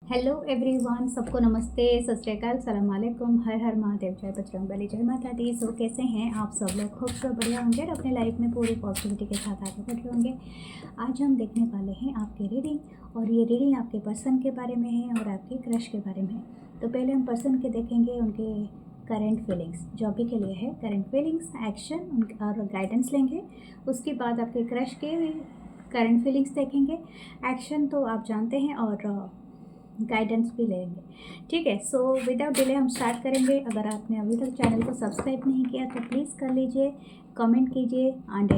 Hello everyone, सबको नमस्ते, सत श्री अकाल, सलाम वालेकुम, हर हर महादेव, जय बजरंगबली, जय माता दी। सो कैसे हैं आप सब लोग? खूब बढ़िया होंगे और अपने लाइफ में पूरी पॉजिटिविटी के साथ आगे बढ़ रहे होंगे। आज हम देखने वाले हैं आपकी रीडिंग, और ये रीडिंग आपके पर्सन के बारे में है और आपके क्रश के बारे में है। तो पहले हम पर्सन के देखेंगे, उनके करंट फीलिंग्स जो अभी के लिए है, करंट फीलिंग्स, एक्शन और गाइडेंस लेंगे। उसके बाद आपके क्रश के करंट फीलिंग्स देखेंगे, एक्शन तो आप जानते हैं और गाइडेंस भी लेंगे। ठीक है, सो विदाउट डिले हम स्टार्ट करेंगे। अगर आपने अभी तक चैनल को सब्सक्राइब नहीं किया तो प्लीज़ कर लीजिए, कमेंट कीजिए एंड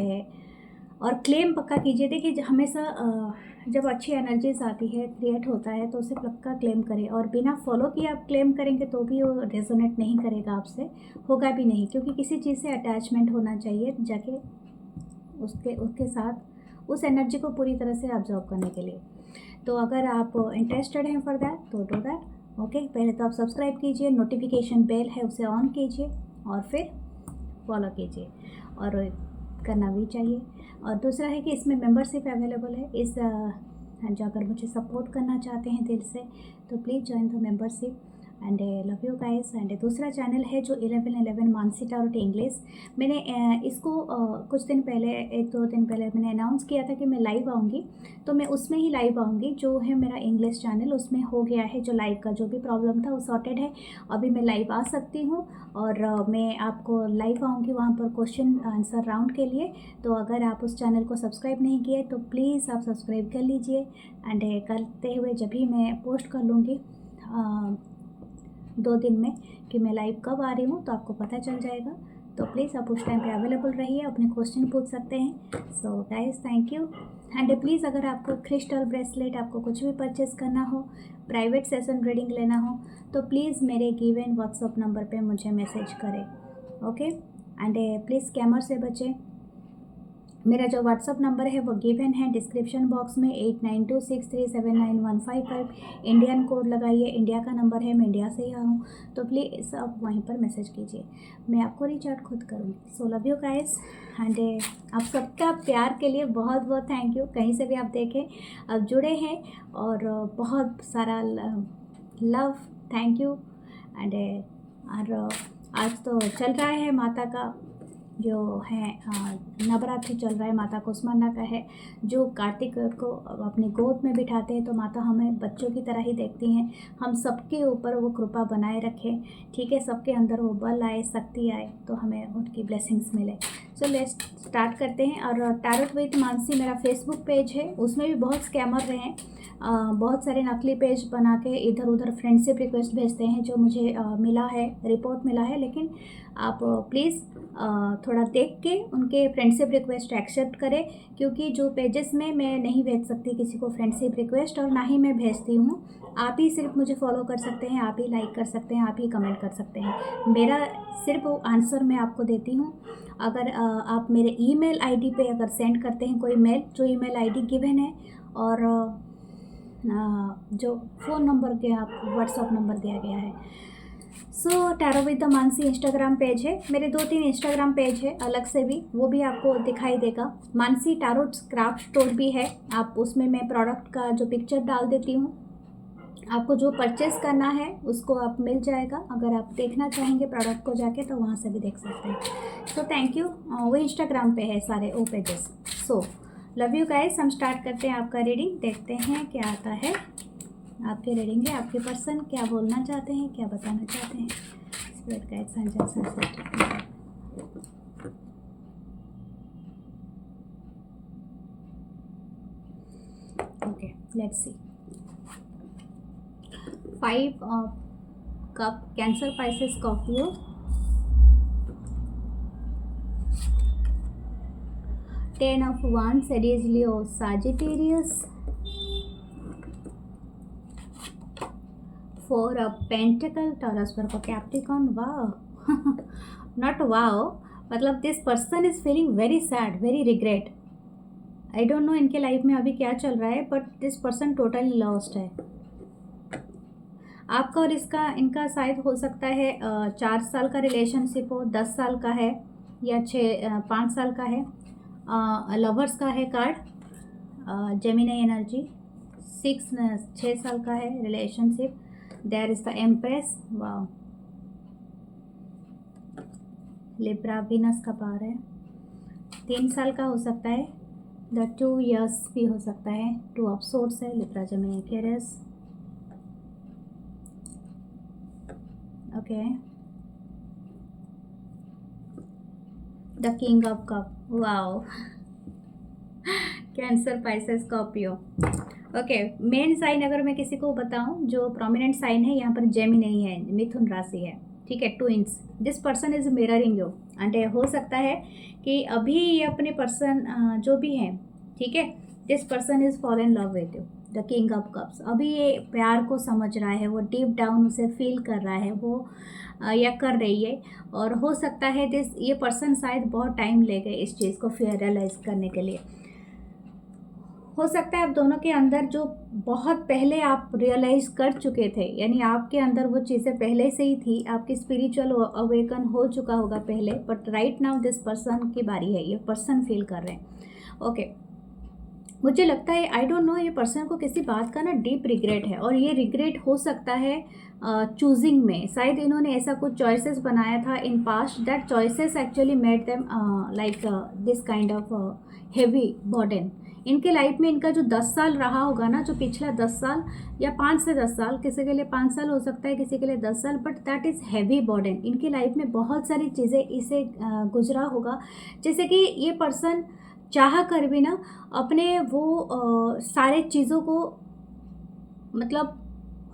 और क्लेम पक्का कीजिए। देखिए, हमेशा जब अच्छी एनर्जीज आती है, क्रिएट होता है, तो उसे पक्का क्लेम करें। और बिना फॉलो किए आप क्लेम करेंगे तो भी वो रेजोनेट नहीं करेगा आपसे, होगा भी नहीं, क्योंकि किसी चीज़ से अटैचमेंट होना चाहिए जाके उसके उसके साथ उस एनर्जी को पूरी तरह से ऑब्जर्व करने के लिए। तो अगर आप इंटरेस्टेड हैं फॉर दैट तो डू दैट। ओके, पहले तो आप सब्सक्राइब कीजिए, नोटिफिकेशन बेल है उसे ऑन कीजिए और फिर फॉलो कीजिए, और करना भी चाहिए। और दूसरा है कि इसमें मेंबरशिप अवेलेबल है। जो अगर मुझे सपोर्ट करना चाहते हैं दिल से तो please join the membership and love you guys. And दूसरा चैनल है जो 1111 मानसी टैरोट इंग्लिश। मैंने इसको कुछ दिन पहले, 1-2 दिन पहले मैंने अनाउंस किया था कि मैं लाइव आऊँगी, तो मैं उसमें ही लाइव आऊँगी। जो है मेरा इंग्लिश चैनल, उसमें हो गया है जो लाइव का जो भी प्रॉब्लम था वो सॉर्टेड है। अभी मैं लाइव आ सकती हूँ और मैं आपको लाइव आऊँगी वहाँ पर क्वेश्चन आंसर राउंड के लिए। तो अगर आप उस चैनल को सब्सक्राइब नहीं किए तो प्लीज़ आप सब्सक्राइब कर लीजिए। एंड करते हुए जब भी मैं पोस्ट कर लूँगी 2 दिन में कि मैं लाइव कब आ रही हूँ, तो आपको पता चल जाएगा। तो प्लीज़ आप उस टाइम पे अवेलेबल रहिए, अपने क्वेश्चन पूछ सकते हैं। So guys, thank you. And please अगर आपको क्रिस्टल ब्रेसलेट, आपको कुछ भी परचेज़ करना हो, प्राइवेट सेशन रीडिंग लेना हो, तो प्लीज़ मेरे गिवन व्हाट्सअप नंबर पे मुझे मैसेज करें। ओके, एंड प्लीज़ स्कैमर से बचें। मेरा जो व्हाट्सअप नंबर है वो गिवन है डिस्क्रिप्शन बॉक्स में, 8926379155। इंडियन कोड लगाइए, इंडिया का नंबर है, मैं इंडिया से ही हूँ, तो प्लीज़ आप वहीं पर मैसेज कीजिए, मैं आपको रीच आउट खुद करूँगी। So love you guys. And आप सबका प्यार के लिए बहुत बहुत थैंक यू। कहीं से भी आप देखें, आप जुड़े हैं और बहुत सारा लव, थैंक यू। एंड और आज तो चल रहा है माता का जो है नवरात्रि चल रहा है, माता कुष्मांडा का है। जो कार्तिक को अपनी गोद में बिठाते हैं तो माता हमें बच्चों की तरह ही देखती हैं। हम सबके ऊपर वो कृपा बनाए रखें, ठीक है, सबके अंदर वो बल आए, शक्ति आए, तो हमें उनकी ब्लेसिंग्स मिले। सो लेट्स स्टार्ट करते हैं। और टैरोट विद मानसी मेरा फेसबुक पेज है, उसमें भी बहुत स्कैमर रहे हैं। बहुत सारे नकली पेज बना के इधर उधर फ्रेंडशिप रिक्वेस्ट भेजते हैं, जो मुझे मिला है, रिपोर्ट मिला है। लेकिन आप प्लीज़ थोड़ा देख के उनके फ्रेंडशिप रिक्वेस्ट एक्सेप्ट करें, क्योंकि जो पेजेस में मैं नहीं भेज सकती किसी को फ्रेंडशिप रिक्वेस्ट, और ना ही मैं भेजती हूँ। आप ही सिर्फ मुझे फॉलो कर सकते हैं, आप ही लाइक कर सकते हैं, आप ही कमेंट कर सकते हैं। मेरा सिर्फ आंसर मैं आपको देती हूँ। अगर आप मेरे ईमेल आईडी पे अगर सेंड करते हैं कोई मेल, जो ईमेल आईडी गिवन है, और जो फ़ोन नंबर के आप व्हाट्सअप नंबर दिया गया है। So tarot with the Mansi Instagram page है, मेरे 2-3 इंस्टाग्राम पेज है अलग से भी, वो भी आपको दिखाई देगा। मानसी टैरोट क्राफ्ट स्टोर भी है, आप उसमें मैं प्रोडक्ट का जो पिक्चर डाल देती हूँ, आपको जो परचेज़ करना है उसको आप मिल जाएगा। अगर आप देखना चाहेंगे प्रोडक्ट को जाके तो वहाँ से भी देख सकते हैं। सो थैंक यू। वो इंस्टाग्राम पे है सारे वो pages. So love you guys. हम स्टार्ट करते हैं आपका रीडिंग, देखते हैं क्या आता है। आपकी रीडिंग है, आपके पर्सन क्या बोलना चाहते हैं, क्या बताना चाहते हैं। Spirit guides angels, okay, let's see. 5 of cup, Cancer, Pisces, Scorpio. 10 of wands, Aries, Leo, Sagittarius। 4 of Pentacle, Taurus, Virgo, Capricorn। वाह नॉट वाओ, मतलब this person is feeling very sad, very regret. I don't no इनके life में अभी क्या चल रहा है, but this person totally lost है। आपका और इसका, इनका शायद हो सकता है 4 साल का रिलेशनशिप हो, 10 साल का है, या 5 साल का है। लवर्स का है कार्ड, जेमिनी एनर्जी, 6 साल का है relationship. There is the Empress, वाह। लिब्रा वीनस का पावर है। 3 साल का हो सकता है, द 2 years भी हो सकता है। 2 ऑफ सोर्ड्स है, Libra Gemini Aquarius. Okay, the king of cup, wow. Cancer, Pisces, Scorpio. Okay, main sign अगर मैं किसी को बताऊं, जो प्रोमिनेंट साइन है यहाँ पर जेमिनी है, मिथुन राशि है, ठीक है, twins. This person is mirroring you, and हो सकता है कि अभी ये अपने पर्सन जो भी हैं, ठीक है, this person is fall in love with you, the king of cups. अभी ये प्यार को समझ रहा है, वो डीप डाउन उसे फील कर रहा है, वो या कर रही है। और हो सकता है ये पर्सन शायद बहुत टाइम ले गए इस चीज़ को रियलाइज करने के लिए। हो सकता है आप दोनों के अंदर जो बहुत पहले आप रियलाइज कर चुके थे, यानी आपके अंदर वो चीज़ें पहले से ही थी, आपकी स्पिरिचुअल अवेकन हो चुका होगा पहले, but right now this person की बारी है, ये पर्सन फील कर रहे हैं। ओके, मुझे लगता है, आई डोंट नो, ये पर्सन को किसी बात का ना डीप रिग्रेट है, और ये रिग्रेट हो सकता है चूजिंग में। शायद इन्होंने ऐसा कुछ चॉइसेस बनाया था in past, that choices actually made them like this kind of heavy burden. इनके लाइफ में इनका जो 10 साल रहा होगा ना, जो पिछला 10 साल या 5 से 10 साल, किसी के लिए 5 साल हो सकता है, किसी के लिए 10 साल, but that is heavy burden. इनकी लाइफ में बहुत सारी चीज़ें इसे गुजरा होगा, जैसे कि ये पर्सन चाह कर भी ना अपने वो सारे चीज़ों को, मतलब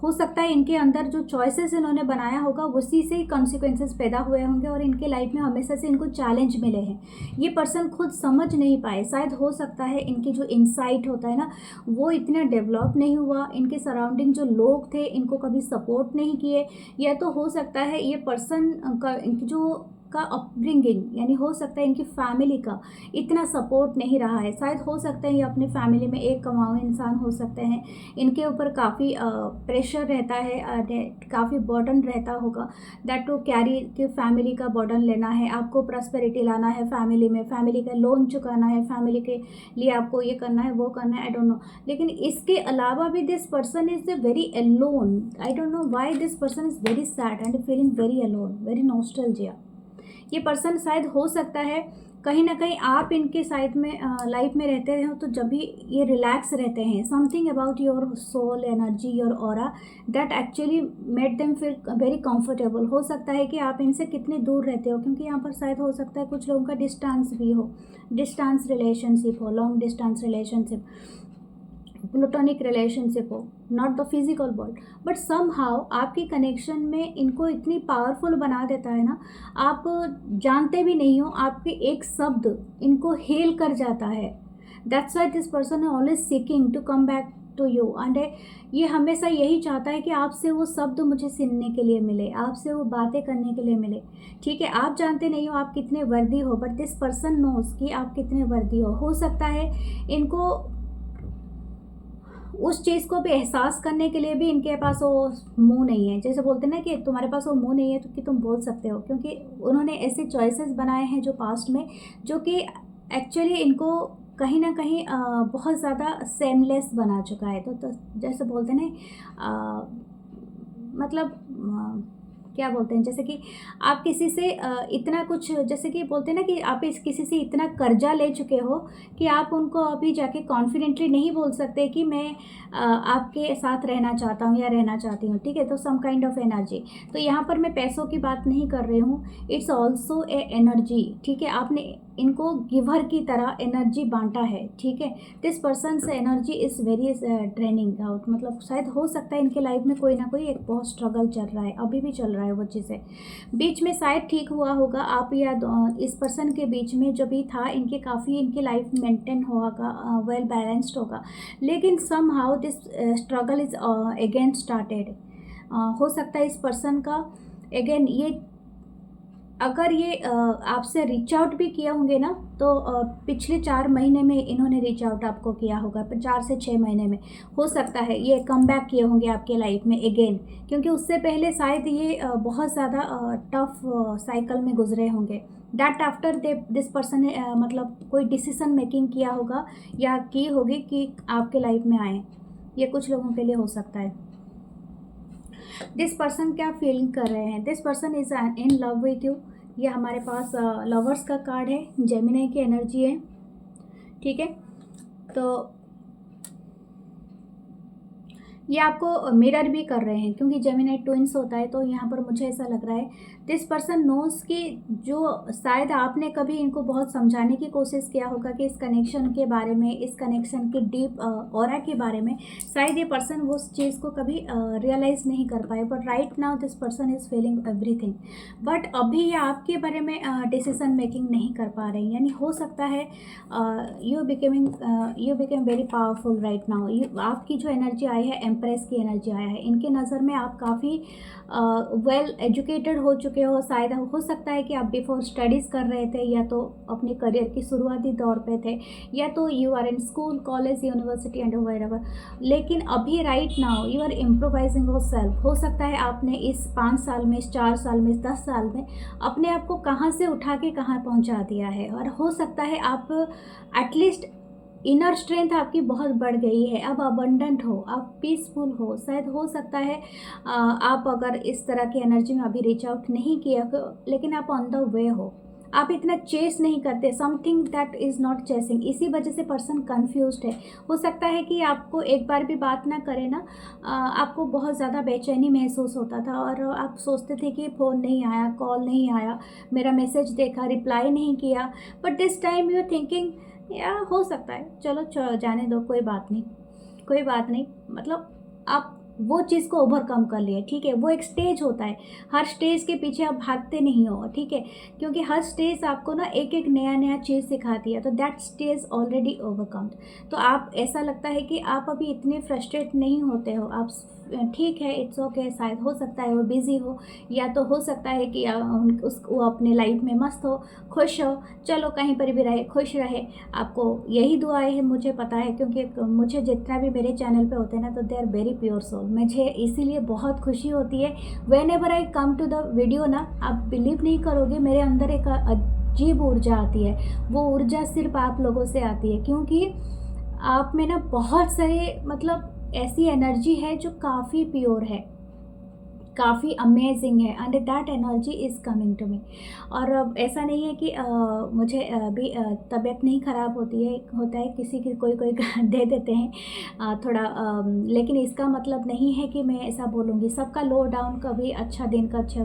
हो सकता है इनके अंदर जो चॉइसेस इन्होंने बनाया होगा उसी से ही कॉन्सिक्वेंसेस पैदा हुए होंगे, और इनके लाइफ में हमेशा से इनको चैलेंज मिले हैं। ये पर्सन खुद समझ नहीं पाए, शायद हो सकता है इनकी जो इंसाइट होता है ना, वो इतना डेवलप नहीं हुआ, इनके सराउंडिंग जो लोग थे इनको कभी सपोर्ट नहीं किए, या तो हो सकता है ये पर्सन का इनकी जो का अपब्रिंगिंग, यानी हो सकता है इनकी फैमिली का इतना सपोर्ट नहीं रहा है। शायद हो सकता है ये अपने फैमिली में एक कमाऊ इंसान हो सकते हैं, इनके ऊपर काफ़ी प्रेशर रहता है, काफ़ी बर्डन रहता होगा, दैट टू कैरी कि फैमिली का बर्डन लेना है, आपको प्रॉस्पेरिटी लाना है फैमिली में, फैमिली का लोन चुकाना है, फैमिली के लिए आपको ये करना है, वो करना है, आई डोंट नो। लेकिन इसके अलावा भी this person is very alone. I don't know why this person is very sad and feeling very alone, very nostalgia. ये पर्सन शायद हो सकता है कहीं ना कहीं आप इनके साइड में लाइफ में रहते हो, तो जब भी ये रिलैक्स रहते हैं, something about your soul energy, your aura, that actually made them feel very comfortable. हो सकता है कि आप इनसे कितने दूर रहते हो, क्योंकि यहाँ पर शायद हो सकता है कुछ लोगों का डिस्टेंस भी हो, डिस्टेंस रिलेशनशिप हो, long distance relationship, platonic relationship हो, not the physical world, but somehow आपकी कनेक्शन में इनको इतनी पावरफुल बना देता है ना, आप जानते भी नहीं हो, आपके एक शब्द इनको हील कर जाता है। दैट्स वाई दिस पर्सन है always seeking to come back to you, and ये हमेशा यही चाहता है कि आपसे वो शब्द मुझे सुनने के लिए मिले, आपसे वो बातें करने के लिए मिले, ठीक है। आप जानते नहीं हो आप कितने वर्दी हो, बट दिस पर्सन नोज कि आप कितने वर्दी हो सकता है इनको उस चीज़ को भी एहसास करने के लिए भी इनके पास वो मुंह नहीं है। जैसे बोलते हैं ना कि तुम्हारे पास वो मुंह नहीं है तो कि तुम बोल सकते हो, क्योंकि उन्होंने ऐसे चॉइसेस बनाए हैं जो पास्ट में, जो कि एक्चुअली इनको कहीं ना कहीं बहुत ज़्यादा सेमलेस बना चुका है। तो जैसे बोलते हैं ना, मतलब क्या बोलते हैं, जैसे कि आप किसी से इतना कुछ, जैसे कि बोलते हैं ना कि आप इस किसी से इतना कर्जा ले चुके हो कि आप उनको अभी जाके कॉन्फिडेंटली नहीं बोल सकते कि मैं आपके साथ रहना चाहता हूँ या रहना चाहती हूँ, ठीक है। तो सम काइंड ऑफ एनर्जी, तो यहाँ पर मैं पैसों की बात नहीं कर रही हूँ, इट्स ऑल्सो ए एनर्जी, ठीक है। आपने इनको गिवर की तरह एनर्जी बांटा है, ठीक है। दिस पर्सन से energy is very draining out, मतलब शायद हो सकता है इनके लाइफ में कोई ना कोई एक बहुत स्ट्रगल चल रहा है, अभी भी चल रहा है वो चीज़ें, बीच में शायद ठीक हुआ होगा आप या इस पर्सन के बीच में जो भी था, इनके काफ़ी इनकी लाइफ मेंटेन होगा, वेल बैलेंस्ड होगा, लेकिन somehow this struggle is again started. हो सकता है इस पर्सन का अगेन ये, अगर ये आपसे रीच आउट भी किए होंगे ना, तो पिछले 4 महीने में इन्होंने रीच आउट आपको किया होगा, 4 से 6 महीने में हो सकता है ये कम बैक किए होंगे आपके लाइफ में अगेन, क्योंकि उससे पहले शायद ये बहुत ज़्यादा टफ साइकिल में गुजरे होंगे। दैट आफ्टर दिस पर्सन ने मतलब कोई डिसीजन मेकिंग किया होगा या की होगी कि आपके लाइफ में आए, ये कुछ लोगों के लिए हो सकता है। दिस पर्सन क्या फीलिंग कर रहे हैं, this person is in love with you. ये हमारे पास लवर्स का कार्ड है, जेमिनी की एनर्जी है, ठीक है। तो ये आपको मिरर भी कर रहे हैं, क्योंकि जेमिनी ट्विंस होता है, तो यहाँ पर मुझे ऐसा लग रहा है दिस पर्सन नोस कि जो शायद आपने कभी इनको बहुत समझाने की कोशिश किया होगा कि इस कनेक्शन के बारे में, इस कनेक्शन के डीप ऑरा के बारे में, शायद ये पर्सन वो उस चीज़ को कभी रियलाइज़ नहीं कर पाए। But right now this person is feeling everything, but अभी ये आपके बारे में डिसीजन मेकिंग नहीं कर पा रहे हैं। यानी हो सकता है you became very powerful right now. आपकी जो एनर्जी आई है, एम्प्रेस की एनर्जी आया है, इनके नज़र में आप काफ़ी वेल एजुकेटेड हो चुके हो। शायद हो सकता है कि आप बिफोर स्टडीज़ कर रहे थे, या तो अपने करियर की शुरुआती दौर पे थे, या तो you are in school, college, university and wherever. लेकिन अभी right now you are improvising yourself. हो सकता है आपने इस 5 साल में, इस 4 साल में, इस 10 साल में अपने आप को कहाँ से उठा के कहाँ पहुँचा दिया है। और हो सकता है आप एटलीस्ट इनर स्ट्रेंथ आपकी बहुत बढ़ गई है, अब अबंडेंट हो, आप पीसफुल हो। शायद हो सकता है आप अगर इस तरह की एनर्जी में अभी रीच आउट नहीं किया, लेकिन आप ऑन द वे हो, आप इतना चेस नहीं करते, something that is not chasing. इसी वजह से पर्सन कंफ्यूज्ड है। हो सकता है कि आपको एक बार भी बात ना करे ना, आपको बहुत ज़्यादा बेचैनी महसूस होता था, और आप सोचते थे कि फ़ोन नहीं आया, कॉल नहीं आया, मेरा मैसेज देखा, रिप्लाई नहीं किया। But this time you are thinking या हो सकता है चलो जाने दो, कोई बात नहीं, कोई बात नहीं। मतलब आप वो चीज़ को ओवरकम कर लिए, ठीक है। वो एक स्टेज होता है, हर स्टेज के पीछे आप भागते नहीं हो, ठीक है, क्योंकि हर स्टेज आपको ना एक एक नया नया चीज़ सिखाती है। तो दैट स्टेज ऑलरेडी ओवरकम। तो आप, ऐसा लगता है कि आप अभी इतने फ्रस्ट्रेट नहीं होते हो, आप ठीक है, इट्स ओके। शायद हो सकता है वो बिज़ी हो, या तो हो सकता है कि वो अपने लाइफ में मस्त हो, खुश हो। चलो कहीं पर भी रहे, खुश रहे। आपको यही दुआएं है, मुझे पता है, क्योंकि मुझे जितना भी मेरे चैनल पे होते हैं ना, तो they are very pure soul. मुझे इसीलिए बहुत खुशी होती है whenever I come to the video ना, आप बिलीव नहीं करोगे, मेरे अंदर एक अजीब ऊर्जा आती है। वो ऊर्जा सिर्फ आप लोगों से आती है, क्योंकि आप में ना बहुत सारे मतलब ऐसी एनर्जी है जो काफ़ी प्योर है, काफ़ी अमेजिंग है, and that energy is coming to me. और अब ऐसा नहीं है कि मुझे भी तबीयत नहीं ख़राब होती है, होता है किसी की, कोई कोई दे देते हैं थोड़ा, लेकिन इसका मतलब नहीं है कि मैं ऐसा बोलूँगी। सबका लो डाउन, कभी अच्छा दिन का अच्छा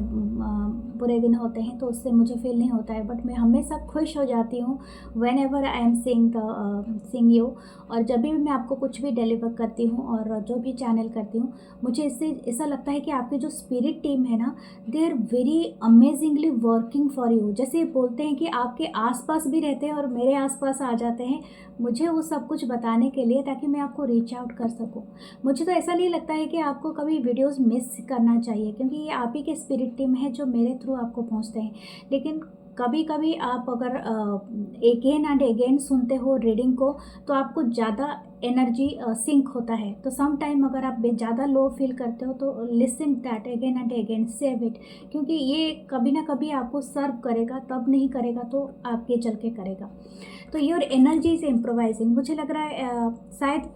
बुरे दिन होते हैं, तो उससे मुझे फील नहीं होता है। बट मैं हमेशा खुश हो जाती हूँ when ever I am seeing you. और जब भी मैं आपको कुछ भी डिलीवर करती हूँ और जो भी चैनल करती हूँ, मुझे इससे ऐसा लगता है कि आपकी जो स्पिरिट टीम है ना, they are very amazingly working for you. जैसे बोलते हैं कि आपके आसपास भी रहते हैं और मेरे आसपास आ जाते हैं, मुझे वो सब कुछ बताने के लिए, ताकि मैं आपको रीच आउट कर सकूं। मुझे तो ऐसा नहीं लगता है कि आपको कभी वीडियोस मिस करना चाहिए, क्योंकि ये आप ही के स्पिरिट टीम है जो मेरे थ्रू आपको पहुंचते हैं। लेकिन कभी कभी आप अगर अगेन एंड अगेन सुनते हो रीडिंग को, तो आपको ज़्यादा एनर्जी सिंक होता है। तो सम टाइम अगर आप ज़्यादा लो फील करते हो, तो listen that again and again, save it, क्योंकि ये कभी ना कभी आपको सर्व करेगा। तब नहीं करेगा तो आगे चल के करेगा। तो योर एनर्जी इज इम्प्रोवाइजिंग। मुझे लग रहा है शायद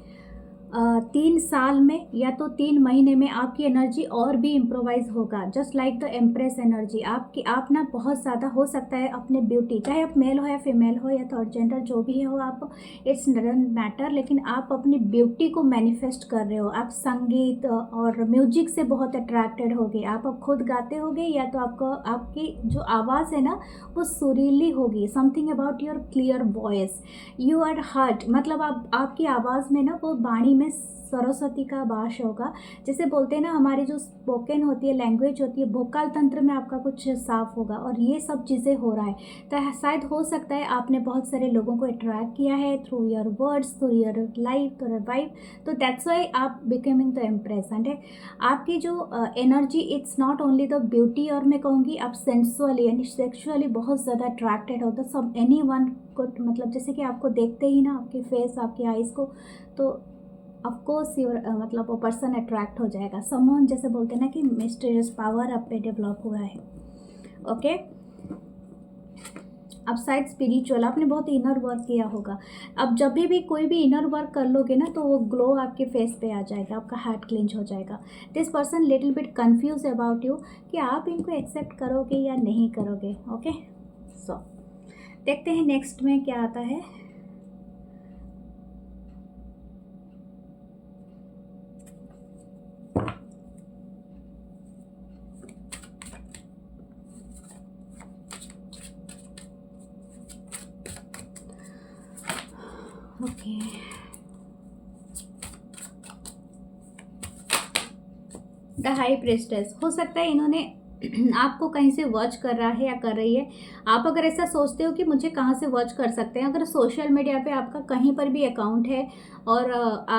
3 साल में या तो 3 महीने में आपकी एनर्जी और भी इम्प्रोवाइज होगा, just like the empress energy. आप ना बहुत ज़्यादा, हो सकता है अपने ब्यूटी, चाहे आप मेल हो या फीमेल हो या थर्ड जेंडर जो भी हो आप, इट्स डजंट मैटर, लेकिन आप अपनी ब्यूटी को मैनिफेस्ट कर रहे हो। आप संगीत और म्यूजिक से बहुत अट्रैक्टेड होगे। आप अब खुद गाते होगे, या तो आपको, आपकी जो आवाज़ है ना वो सुरीली होगी। Something about your clear voice, you are hurt, मतलब आपकी आवाज़ में ना वो वाणी में सरस्वती का वास होगा। जैसे बोलते हैं ना, हमारी जो स्पोकन होती है, लैंग्वेज होती है, वोकल तंत्र में आपका कुछ साफ होगा, और ये सब चीज़ें हो रहा है। तो शायद हो सकता है आपने बहुत सारे लोगों को अट्रैक्ट किया है through your words, through your life, through your wife. तो दैट्स वाई आप बिकमिंग द इम्प्रेस। एंड आपकी जो energy, it's not only the beauty, और मैं कहूँगी आप सेंसुअली यानी सेक्सुअली बहुत ज़्यादा अट्रैक्टेड हो। तो सब एनी वन को, मतलब जैसे कि आपको देखते ही ना, आपके फेस, आपकी आइज़ को, तो ऑफकोर्स योर मतलब वो पर्सन अट्रैक्ट हो जाएगा। समवन, जैसे बोलते हैं ना कि मिस्टीरियस पावर आप पे डेवलप हुआ है। ओके, अब शायद स्पिरिचुअल आपने बहुत इनर वर्क किया होगा। अब जब भी कोई भी इनर वर्क कर लोगे ना तो वो ग्लो आपके फेस पे आ जाएगा, आपका हार्ट क्लेंज हो जाएगा। This person little bit confuse about you कि आप इनको एक्सेप्ट करोगे या नहीं करोगे। ओके, सो देखते हैं नेक्स्ट में क्या आता है। Okay, the high प्रेस्टेस। हो सकता है इन्होंने आपको कहीं से वॉच कर रहा है या कर रही है। आप अगर ऐसा सोचते हो कि मुझे कहाँ से वॉच कर सकते हैं, अगर सोशल मीडिया पे आपका कहीं पर भी अकाउंट है और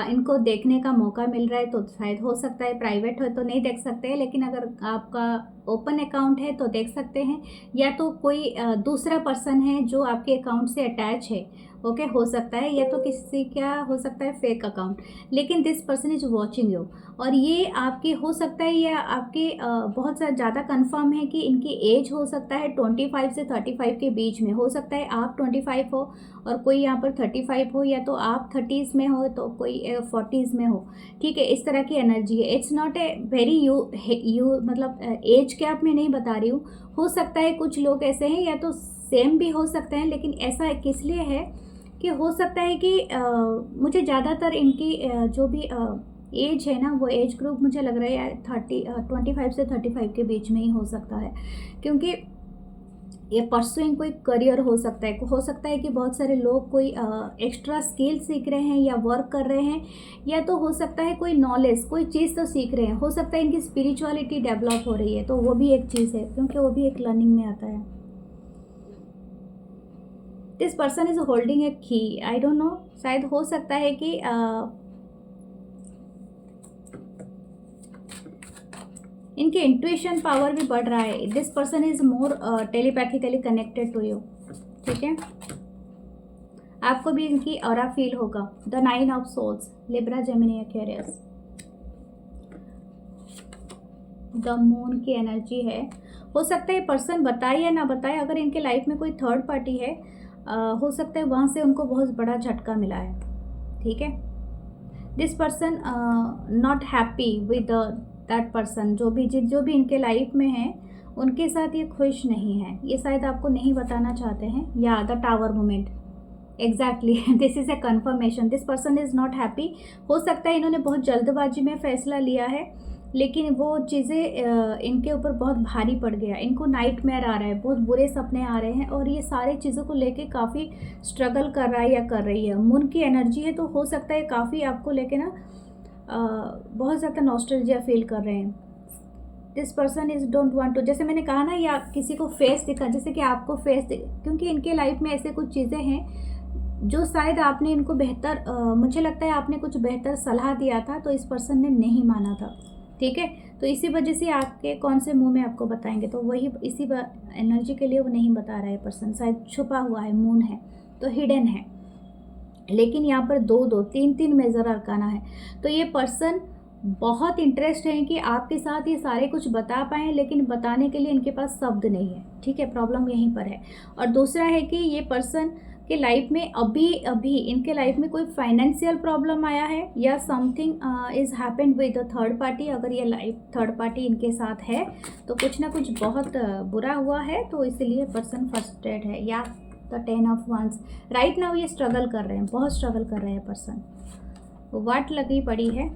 इनको देखने का मौका मिल रहा है तो शायद हो सकता है, प्राइवेट हो तो नहीं देख सकते हैं, लेकिन अगर आपका ओपन अकाउंट है तो देख सकते हैं। या तो कोई दूसरा पर्सन है जो आपके अकाउंट से अटैच है, ओके, हो सकता है। या तो किसी क्या हो सकता है फेक अकाउंट, लेकिन this person is watching you. और ये आपके हो सकता है या आपके बहुत ज़्यादा कंफर्म है कि इनकी एज हो सकता है 25 से 35 के बीच में। हो सकता है आप 25 हो और कोई यहाँ पर 35 हो, या तो आप 30s में हो तो कोई 40s में हो। ठीक है, इस तरह की एनर्जी है। It's not a very you मतलब एज गैप में नहीं बता रही हूँ। हो सकता है कुछ लोग ऐसे हैं, या तो सेम भी हो सकते हैं, लेकिन ऐसा किस लिए है कि हो सकता है कि मुझे ज़्यादातर इनकी जो भी एज है ना, वो एज ग्रुप मुझे लग रहा है 25 से 35 के बीच में ही हो सकता है। क्योंकि ये परसुइंग कोई करियर हो सकता है। हो सकता है कि बहुत सारे लोग कोई एक्स्ट्रा स्किल सीख रहे हैं या वर्क कर रहे हैं, या तो हो सकता है कोई नॉलेज, कोई चीज़ तो सीख रहे हैं। हो सकता है इनकी स्पिरिचुअलिटी डेवलप हो रही है, तो वो भी एक चीज़ है, क्योंकि वो भी एक लर्निंग में आता है। दिस पर्सन इज होल्डिंग ए की, आई डोंट नो, शायद हो सकता है कि इनके इंट्यूशन पावर भी बढ़ रहा है। This person is more telepathically connected to you. ठीक है, आपको भी इनकी ऑरा फील होगा। The 9 of souls, Libra, Gemini, Aquarius. The moon की एनर्जी है। हो सकता है पर्सन बताए या ना बताए, अगर इनके लाइफ में कोई थर्ड पार्टी है, हो सकता है वहाँ से उनको बहुत बड़ा झटका मिला है। ठीक है, this person not happy with that person. जो भी इनके लाइफ में है उनके साथ ये खुश नहीं है। ये शायद आपको नहीं बताना चाहते हैं। या the tower moment, exactly, this is a confirmation. This person is not happy. हो सकता है इन्होंने बहुत जल्दबाजी में फैसला लिया है, लेकिन वो चीज़ें इनके ऊपर बहुत भारी पड़ गया। इनको नाइटमेयर आ रहा है, बहुत बुरे सपने आ रहे हैं, और ये सारे चीज़ों को लेके काफ़ी स्ट्रगल कर रहा है या कर रही है। मून की एनर्जी है, तो हो सकता है काफ़ी आपको लेके ना बहुत ज़्यादा नॉस्टैल्जिया फील कर रहे हैं। This person is don't want to, जैसे मैंने कहा ना, या किसी को फेस दिखा, जैसे कि आपको फेस क्योंकि इनके लाइफ में ऐसे कुछ चीज़ें हैं जो शायद आपने इनको बेहतर मुझे लगता है आपने कुछ बेहतर सलाह दिया था, तो इस पर्सन ने नहीं माना था। ठीक है, तो इसी वजह से आपके कौन से मुंह में आपको बताएंगे, तो वही इसी एनर्जी के लिए वो नहीं बता रहा है पर्सन। शायद छुपा हुआ है, मून है तो हिडन है, लेकिन यहाँ पर 2-2, 3-3 मेजर अरकाना है। तो ये पर्सन बहुत इंटरेस्ट है कि आपके साथ ये सारे कुछ बता पाएँ, लेकिन बताने के लिए इनके पास शब्द नहीं है। ठीक है, प्रॉब्लम यहीं पर है। और दूसरा है कि ये पर्सन के लाइफ में अभी इनके लाइफ में कोई फाइनेंशियल प्रॉब्लम आया है, या something is happened with the third party. अगर ये लाइफ थर्ड पार्टी इनके साथ है तो कुछ ना कुछ बहुत बुरा हुआ है, तो इसलिए पर्सन फ्रस्ट्रेटेड है। या the 10 of wands, right now ये स्ट्रगल कर रहे हैं, बहुत स्ट्रगल कर रहे हैं पर्सन, वाट लगी पड़ी है।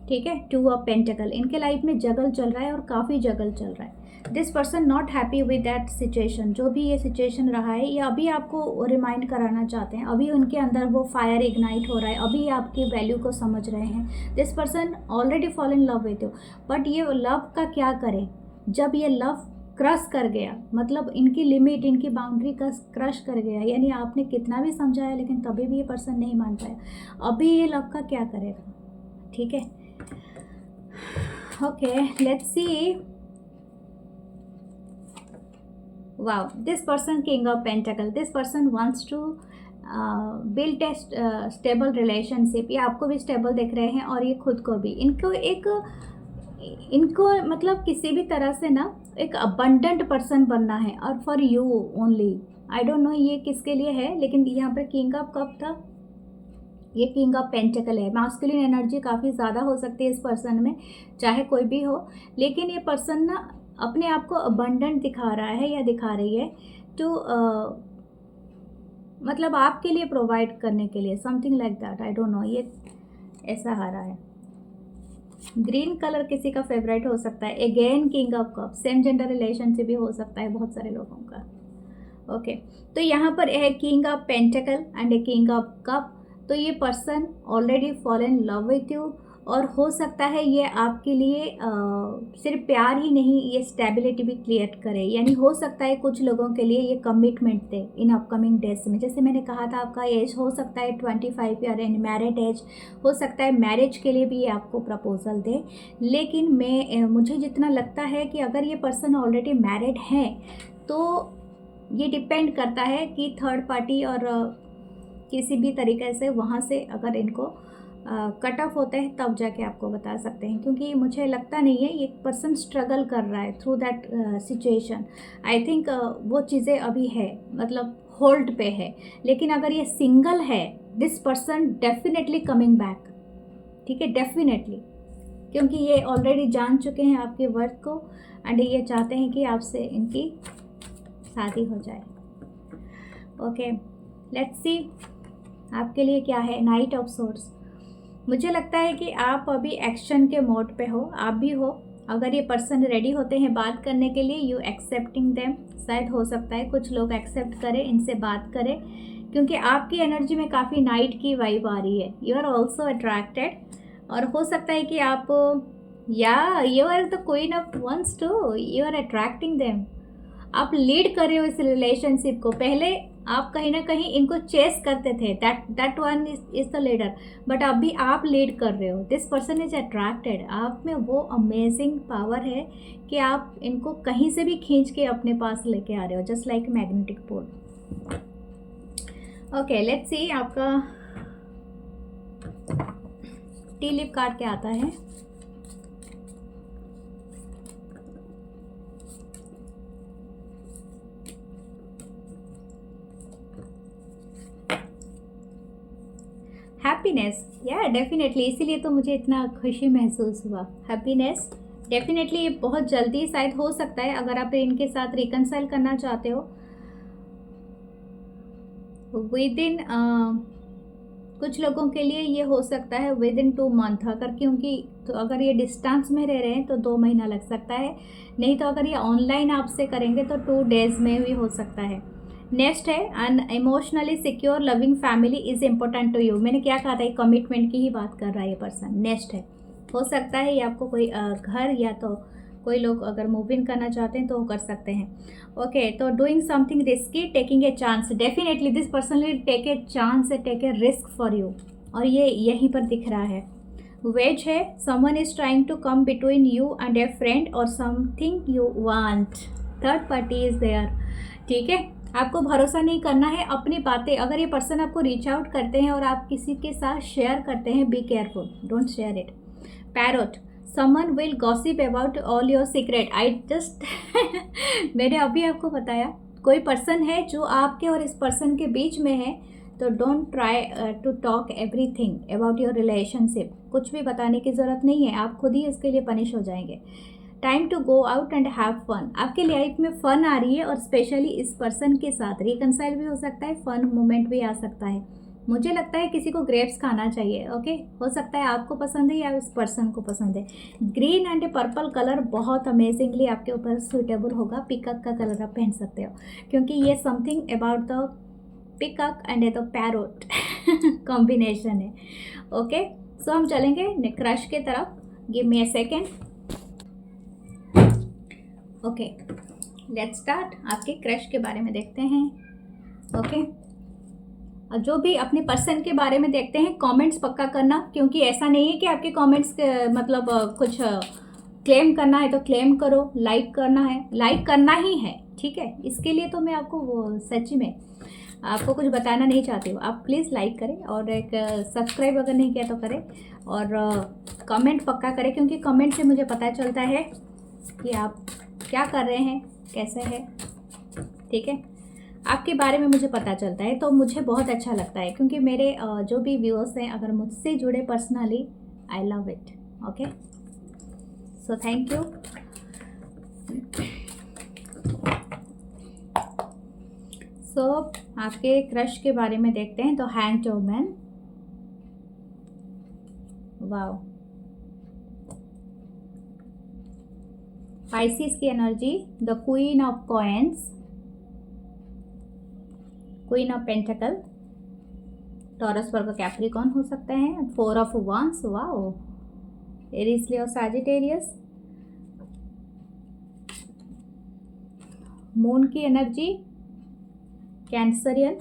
ठीक है, 2 ऑफ पेंटिकल, इनके लाइफ में जगल चल रहा है और काफ़ी जगल चल रहा है। This person not happy with that situation, जो भी ये सिचुएशन रहा है, या अभी आपको रिमाइंड कराना चाहते हैं। अभी उनके अंदर वो फायर इग्नाइट हो रहा है, अभी आपकी वैल्यू को समझ रहे हैं। This person already fall in love with you, but ये लव का क्या करें जब ये लव क्रश कर गया, मतलब इनकी लिमिट, इनकी बाउंड्री का क्रश कर गया। यानी आपने कितना भी समझाया, लेकिन तभी भी ये पर्सन नहीं मान पाया। अभी ये लव का क्या करेगा। ठीक है, okay, let's C. wow, this person king of pentacle, this person wants to build a stable relationship। ये आपको भी स्टेबल देख रहे हैं और ये खुद को भी। इनको मतलब किसी भी तरह से ना एक अबंडेंट पर्सन बनना है, और for you only. I don't no ये किसके लिए है, लेकिन यहाँ पर किंग ऑफ कप था, ये किंग ऑफ पेंटिकल है। मास्कुलिन एनर्जी काफ़ी ज़्यादा हो सकती है इस पर्सन में, चाहे कोई भी हो, लेकिन ये पर्सन ना अपने आप को अबंडेंट दिखा रहा है या दिखा रही है, तो मतलब आपके लिए प्रोवाइड करने के लिए, something like that, I don't no, ये ऐसा आ रहा है। ग्रीन कलर किसी का फेवरेट हो सकता है। Again king of cup, same gender relationship भी हो सकता है बहुत सारे लोगों का। ओके, तो यहाँ पर है king of pentacle and a king of cup. तो ये person already fall in love with you, और हो सकता है ये आपके लिए सिर्फ प्यार ही नहीं, ये स्टेबिलिटी भी क्रिएट करे। यानी हो सकता है कुछ लोगों के लिए ये commitment they in upcoming days में। जैसे मैंने कहा था, आपका एज हो सकता है 25 या मैरिड एज, हो सकता है मैरिज के लिए भी ये आपको प्रपोजल दे। लेकिन मुझे जितना लगता है कि अगर ये पर्सन ऑलरेडी मैरिड है, तो ये डिपेंड करता है कि थर्ड पार्टी और किसी भी तरीके से वहाँ से अगर इनको कट ऑफ होते हैं, तब जाके आपको बता सकते हैं। क्योंकि मुझे लगता नहीं है, ये पर्सन स्ट्रगल कर रहा है through that situation. I think वो चीज़ें अभी है, मतलब होल्ड पे है। लेकिन अगर ये सिंगल है, this person definitely coming back, ठीक है, डेफिनेटली, क्योंकि ये ऑलरेडी जान चुके हैं आपके वर्थ को, एंड ये चाहते हैं कि आपसे इनकी शादी हो जाए। ओके, लेट्स सी आपके लिए क्या है। नाइट ऑफ सोर्ड्स, मुझे लगता है कि आप अभी एक्शन के मोड पे हो, आप भी हो। अगर ये पर्सन रेडी होते हैं बात करने के लिए, यू एक्सेप्टिंग देम, शायद हो सकता है कुछ लोग एक्सेप्ट करें, इनसे बात करें, क्योंकि आपकी एनर्जी में काफ़ी नाइट की वाइब आ रही है। यू आर ऑल्सो अट्रैक्टेड, और हो सकता है कि आप, या you are the queen of wands too, you are attracting them. आप लीड कर रहे हो इस रिलेशनशिप को। पहले आप कहीं ना कहीं इनको चेस करते थे, that one is the leader, but अभी आप लीड कर रहे हो। दिस पर्सन इज अट्रैक्टेड, आप में वो अमेजिंग पावर है कि आप इनको कहीं से भी खींच के अपने पास लेके आ रहे हो, just like magnetic pole. Okay, let's see आपका टी लिप कार्ड क्या आता है। हैप्पीनेस, या डेफिनेटली, इसीलिए तो मुझे इतना खुशी महसूस हुआ। हैप्पीनेस डेफिनेटली, ये बहुत जल्दी शायद हो सकता है, अगर आप इनके साथ रिकनसाइल करना चाहते हो विद इन, कुछ लोगों के लिए ये हो सकता है विद इन 2 मंथ, अगर, क्योंकि तो अगर ये डिस्टेंस में रह रहे हैं तो 2 महीना लग सकता है, नहीं तो अगर ये ऑनलाइन आपसे करेंगे तो 2 डेज में भी हो सकता है। नेक्स्ट है, an emotionally secure loving family is important to you. मैंने क्या कहा था, एक कमिटमेंट की ही बात कर रहा है ये पर्सन। नेक्स्ट है, हो सकता है ये आपको कोई घर, या तो कोई लोग अगर मूव इन करना चाहते हैं तो वो कर सकते हैं। ओके, तो doing something risky, taking a chance, definitely this person will take a chance, take a risk for you, और ये यहीं पर दिख रहा है। वेज है, someone is trying to come between you and a friend और something you want, third party is there, ठीक है। आपको भरोसा नहीं करना है अपनी बातें। अगर ये पर्सन आपको रीच आउट करते हैं और आप किसी के साथ शेयर करते हैं, be careful, don't share it. Parrot, someone will gossip about all your secret. I just मैंने अभी आपको बताया, कोई पर्सन है जो आपके और इस पर्सन के बीच में है, तो don't try to talk everything about your relationship. कुछ भी बताने की ज़रूरत नहीं है, आप खुद ही इसके लिए पनिश हो जाएंगे। Time to go out and have fun, आपके लाइफ में फ़न आ रही है, और स्पेशली इस पर्सन के साथ रिकनसाइल भी हो सकता है, फन मोमेंट भी आ सकता है। मुझे लगता है किसी को ग्रेप्स खाना चाहिए। ओके, हो सकता है आपको पसंद है या इस पर्सन को पसंद है। ग्रीन एंड पर्पल कलर बहुत अमेजिंगली आपके ऊपर सूटेबल होगा। पिकअप का कलर आप पहन सकते हो, क्योंकि ये something about the pickup and the parrot combination है। ओके, सो हम चलेंगे क्रश के तरफ। Give me a second. Okay, let's start. आपके क्रश के बारे में देखते हैं। ओके, जो भी अपने पर्सन के बारे में देखते हैं, कमेंट्स पक्का करना, क्योंकि ऐसा नहीं है कि आपके कमेंट्स मतलब कुछ क्लेम करना है तो क्लेम करो, लाइक करना है, लाइक करना ही है, ठीक है। इसके लिए तो मैं आपको वो सच्ची में आपको कुछ बताना नहीं चाहती हूँ। आप प्लीज़ लाइक करें, और एक सब्सक्राइब अगर नहीं किया तो करें, और कमेंट पक्का करें, क्योंकि कमेंट से मुझे पता चलता है कि आप क्या कर रहे हैं, कैसे है, ठीक है। आपके बारे में मुझे पता चलता है, तो मुझे बहुत अच्छा लगता है, क्योंकि मेरे जो भी व्यूअर्स हैं अगर मुझसे जुड़े personally, I love it. Okay, so thank you. So आपके क्रश के बारे में देखते हैं। तो हैंग्ड वुमन, वाओ। पाइसिस की energy, the queen of coins, queen of pentacle, Taurus Virgo Capricorn हो सकते हैं। 4 of wands, wow. Aries Leo Sagittarius. Moon की energy, Cancerian.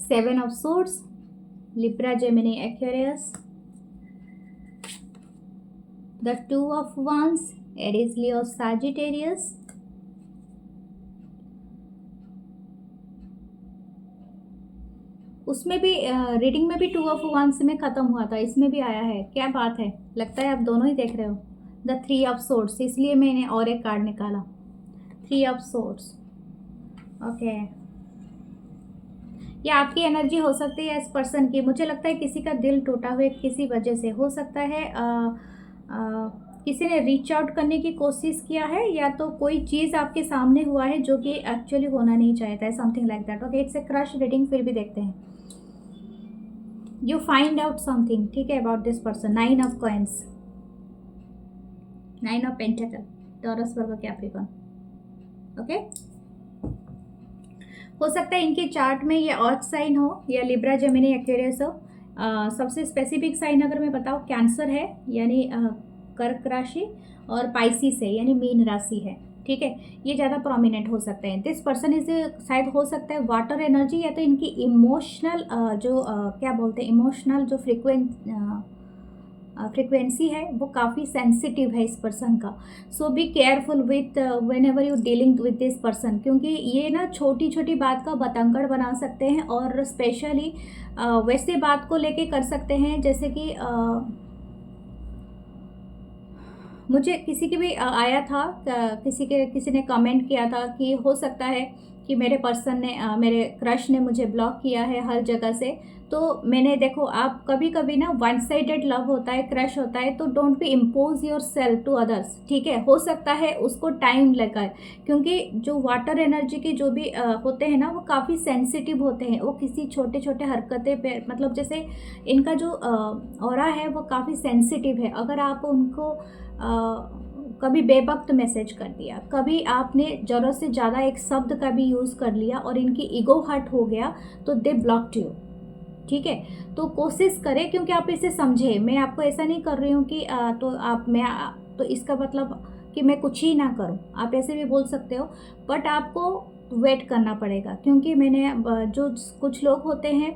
7 of swords, Libra Gemini Aquarius. The 2 of wands, Aries Leo Sagittarius. उसमें भी reading में भी 2 of वांस में ख़त्म हुआ था, इसमें भी आया है। क्या बात है, लगता है आप दोनों ही देख रहे हो। द 3 ऑफ सोर्ड्स, इसलिए मैंने और एक कार्ड निकाला। 3 ऑफ सोर्ड्स, ओके। ये आपकी एनर्जी हो सकती है इस पर्सन की। मुझे लगता है किसी का दिल टूटा हुआ किसी वजह से हो सकता है। किसी ने रीच आउट करने की कोशिश किया है, या तो कोई चीज़ आपके सामने हुआ है जो कि एक्चुअली होना नहीं चाहता है, something like that. Okay, it's a crush reading, फिर भी देखते हैं। यू फाइंड आउट समथिंग, ठीक है, about this person. 9 of coins, 9 of pentacle, Taurus Virgo Capricorn. Okay, हो सकता है इनके चार्ट में ये अर्थ साइन हो या लिब्रा जेमिनी एक्वेरियस हो। सबसे स्पेसिफिक साइन अगर मैं बताऊँ, कैंसर है यानी कर्क राशि, और पाइसिस है यानी मीन राशि है, ठीक है। ये ज़्यादा प्रोमिनेंट हो सकते हैं। दिस पर्सन इज शायद हो सकता है वाटर एनर्जी, या तो इनकी इमोशनल क्या बोलते हैं, इमोशनल जो फ्रिक्वेंसी है वो काफ़ी सेंसिटिव है इस पर्सन का। So be careful with whenever you dealing with this person, क्योंकि ये ना छोटी छोटी बात का बतंगड़ बना सकते हैं, और स्पेशली वैसे बात को लेके कर सकते हैं जैसे कि मुझे किसी की भी आया था, किसी ने कमेंट किया था कि हो सकता है कि मेरे पर्सन ने मेरे क्रश ने मुझे ब्लॉक किया है हर जगह से। तो मैंने देखो, आप कभी कभी ना वन साइडेड लव होता है, क्रश होता है, तो don't be impose yourself to others, ठीक है। हो सकता है उसको टाइम लगा, क्योंकि जो वाटर एनर्जी के जो भी होते हैं ना, वो काफ़ी सेंसिटिव होते हैं। वो किसी छोटे छोटे हरकतें पे, मतलब जैसे इनका जो ऑरा है वो काफ़ी सेंसिटिव है। अगर आप उनको कभी बेवक्त मैसेज कर दिया, कभी आपने ज़रूरत से ज़्यादा एक शब्द का भी यूज़ कर लिया और इनकी ईगो हर्ट हो गया, तो दे ब्लॉक्ड यू, ठीक है। तो कोशिश करें, क्योंकि आप इसे समझे, मैं आपको ऐसा नहीं कर रही हूँ कि तो इसका मतलब कि मैं कुछ ही ना करूँ, आप ऐसे भी बोल सकते हो, बट आपको वेट करना पड़ेगा। क्योंकि मैंने जो कुछ लोग होते हैं,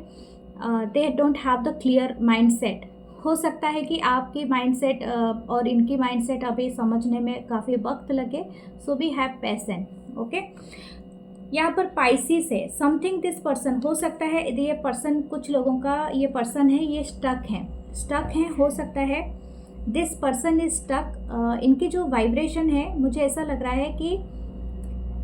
they don't have the clear mind set. हो सकता है कि आपकी माइंडसेट और इनकी माइंडसेट अभी समझने में काफ़ी वक्त लगे। So we have patience, okay. यहाँ पर पाइसिस है, समथिंग दिस पर्सन, हो सकता है ये पर्सन, कुछ लोगों का ये पर्सन है, ये स्टक हैं, हो सकता है दिस पर्सन इज स्टक। इनकी जो वाइब्रेशन है, मुझे ऐसा लग रहा है कि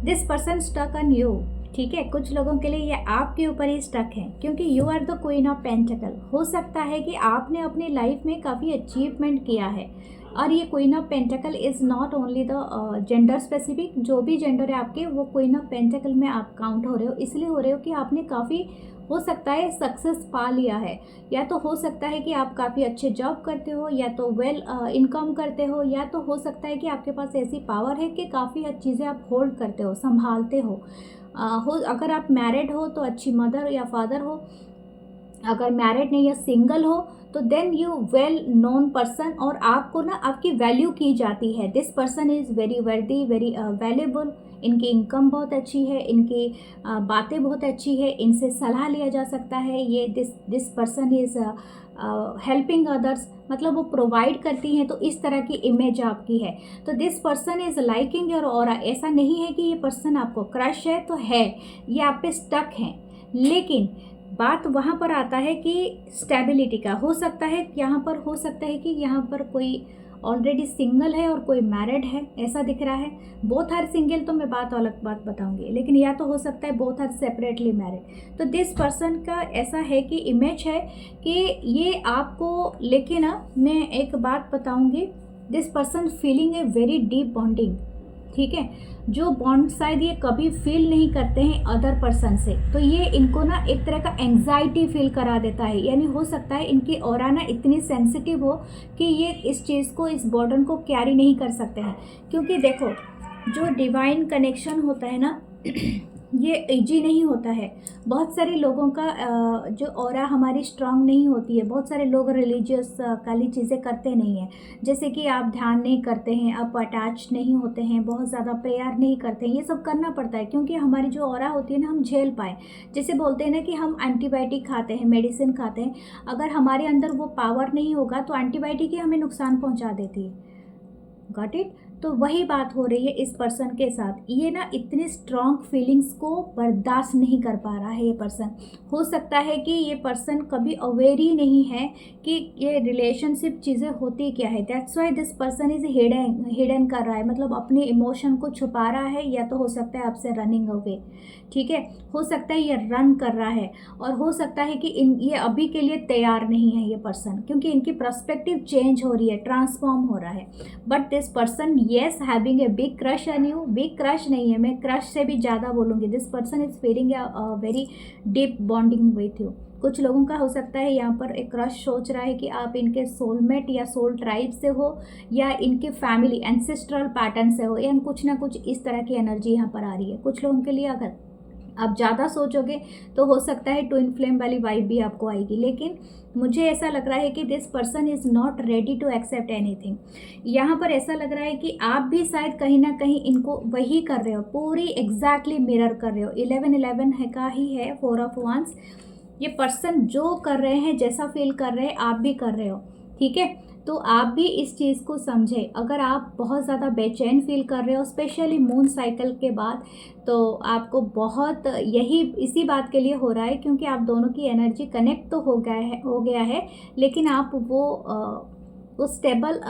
this person stuck on you, ठीक है। कुछ लोगों के लिए ये आपके ऊपर ही स्टक है, क्योंकि you are the queen of pentacle. हो सकता है कि आपने अपनी लाइफ में काफ़ी अचीवमेंट किया है, और ये queen of pentacle is not only the gender specific, जो भी जेंडर है आपके, वो क्वीन ऑफ पेंटिकल में आप काउंट हो रहे हो। इसलिए हो रहे हो कि आपने काफ़ी, हो सकता है, सक्सेस पा लिया है, या तो हो सकता है कि आप काफ़ी अच्छे जॉब करते हो, या तो वेल इनकम करते हो, या तो हो सकता है कि आपके पास ऐसी पावर है कि काफ़ी चीज़ें आप होल्ड करते हो, संभालते हो। अगर आप मैरिड हो तो अच्छी मदर या फादर हो, अगर मैरिड नहीं या सिंगल हो तो then you well known person, और आपको ना आपकी वैल्यू की जाती है। This person is very worthy, very valuable. इनकी इनकम बहुत अच्छी है, इनकी बातें बहुत अच्छी है, इनसे सलाह लिया जा सकता है। ये this person is helping others, मतलब वो प्रोवाइड करती हैं। तो इस तरह की इमेज आपकी है। तो this person is liking your aura. ऐसा नहीं है कि ये पर्सन आपको क्रश है तो है, ये आप पे स्टक हैं, लेकिन बात वहाँ पर आता है कि स्टेबिलिटी का। हो सकता है यहाँ पर, हो सकता है कि यहाँ पर कोई ऑलरेडी सिंगल है और कोई मैरिड है, ऐसा दिख रहा है। बोथ आर सिंगल तो मैं अलग बात बताऊंगी, लेकिन या तो हो सकता है बोथ आर सेपरेटली मैरिड। तो दिस पर्सन का ऐसा है कि इमेज है कि ये आपको लेके ना, मैं एक बात बताऊंगी, this person feeling a very deep bonding, ठीक है, जो बॉन्ड शायद ये कभी फील नहीं करते हैं अदर पर्सन से। तो ये इनको ना एक तरह का एंग्जाइटी फील करा देता है, यानी हो सकता है इनकी ऑरा ना इतनी सेंसिटिव हो कि ये इस चीज़ को, इस बर्डन को कैरी नहीं कर सकते हैं। क्योंकि देखो, जो डिवाइन कनेक्शन होता है ना ये इजी नहीं होता है। बहुत सारे लोगों का जो ऑरा हमारी स्ट्रांग नहीं होती है। बहुत सारे लोग रिलीजियस वाली चीज़ें करते नहीं हैं, जैसे कि आप ध्यान नहीं करते हैं, आप अटैच नहीं होते हैं, बहुत ज़्यादा प्रेयर नहीं करते हैं। ये सब करना पड़ता है क्योंकि हमारी जो ऑरा होती है ना, हम झेल पाए। जैसे बोलते हैं ना कि हम एंटीबायोटिक खाते हैं, मेडिसिन खाते हैं, अगर हमारे अंदर वो पावर नहीं होगा तो एंटीबायोटिक ही हमें नुकसान पहुँचा देती है। Got it? तो वही बात हो रही है इस पर्सन के साथ। ये ना इतनी स्ट्रॉन्ग फीलिंग्स को बर्दाश्त नहीं कर पा रहा है ये पर्सन। हो सकता है कि ये पर्सन कभी अवेयर ही नहीं है कि ये रिलेशनशिप चीज़ें होती क्या है। That's why this person is hidden कर रहा है, मतलब अपने इमोशन को छुपा रहा है, या तो हो सकता है आपसे रनिंग अवे, ठीक है, हो सकता है ये रन कर रहा है, और हो सकता है कि ये अभी के लिए तैयार नहीं है ये पर्सन, क्योंकि इनकी पर्सपेक्टिव चेंज हो रही है, ट्रांसफॉर्म हो रहा है। But this person yes having a big crush on you. Big crush नहीं है, मैं क्रश से भी ज़्यादा बोलूँगी। This person is feeling a very deep bonding with you. कुछ लोगों का हो सकता है यहाँ पर एक क्रश सोच रहा है कि आप इनके सोलमेट या सोल ट्राइब से हो, या इनके फैमिली एंसेस्ट्रल पैटर्न से हो, या कुछ ना कुछ इस तरह की एनर्जी यहाँ पर आ रही है। कुछ लोगों के लिए अगर आप ज़्यादा सोचोगे तो हो सकता है ट्विन फ्लेम वाली वाइब भी आपको आएगी, लेकिन मुझे ऐसा लग रहा है कि this person is not ready to accept anything. यहाँ पर ऐसा लग रहा है कि आप भी शायद कहीं ना कहीं इनको वही कर रहे हो, पूरी एग्जैक्टली मिरर कर रहे हो। 11-11 है का ही है, 4 ऑफ वांस। ये पर्सन जो कर रहे हैं, जैसा फील कर रहे हैं, आप भी कर रहे हो, ठीक है। तो आप भी इस चीज़ को समझें। अगर आप बहुत ज़्यादा बेचैन फील कर रहे हो, स्पेशली मून साइकिल के बाद, तो आपको बहुत यही इसी बात के लिए हो रहा है, क्योंकि आप दोनों की एनर्जी कनेक्ट तो हो गया है, लेकिन आप वो स्टेबल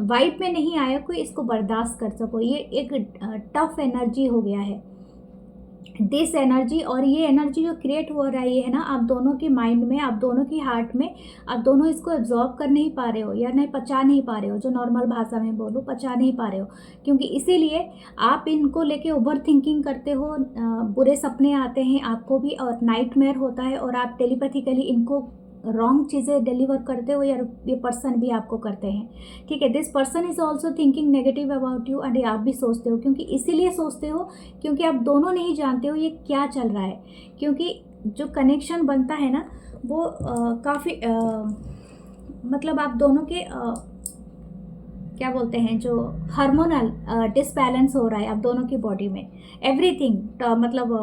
वाइब में नहीं आया कोई इसको बर्दाश्त कर सको। ये एक टफ एनर्जी हो गया है दिस एनर्जी। और ये एनर्जी जो क्रिएट हो रही है ना, आप दोनों के माइंड में, आप दोनों की हार्ट में, आप दोनों इसको एब्जॉर्ब कर नहीं पा रहे हो, या नहीं पचा नहीं पा रहे हो, जो नॉर्मल भाषा में बोलो, पचा नहीं पा रहे हो। क्योंकि इसीलिए आप इनको लेके ओवर थिंकिंग करते हो, बुरे सपने आते हैं आपको भी, और नाइटमेयर होता है, और आप टेलीपैथिकली इनको रॉन्ग चीज़ें डिलीवर करते हो, या ये पर्सन भी आपको करते हैं, ठीक है। This person is also thinking negative about you, and आप भी सोचते हो, क्योंकि इसीलिए सोचते हो क्योंकि आप दोनों नहीं जानते हो ये क्या चल रहा है। क्योंकि जो कनेक्शन बनता है ना, वो काफ़ी मतलब आप दोनों के क्या बोलते हैं, जो हार्मोनल डिसबैलेंस हो रहा है आप दोनों की बॉडी में, एवरीथिंग, मतलब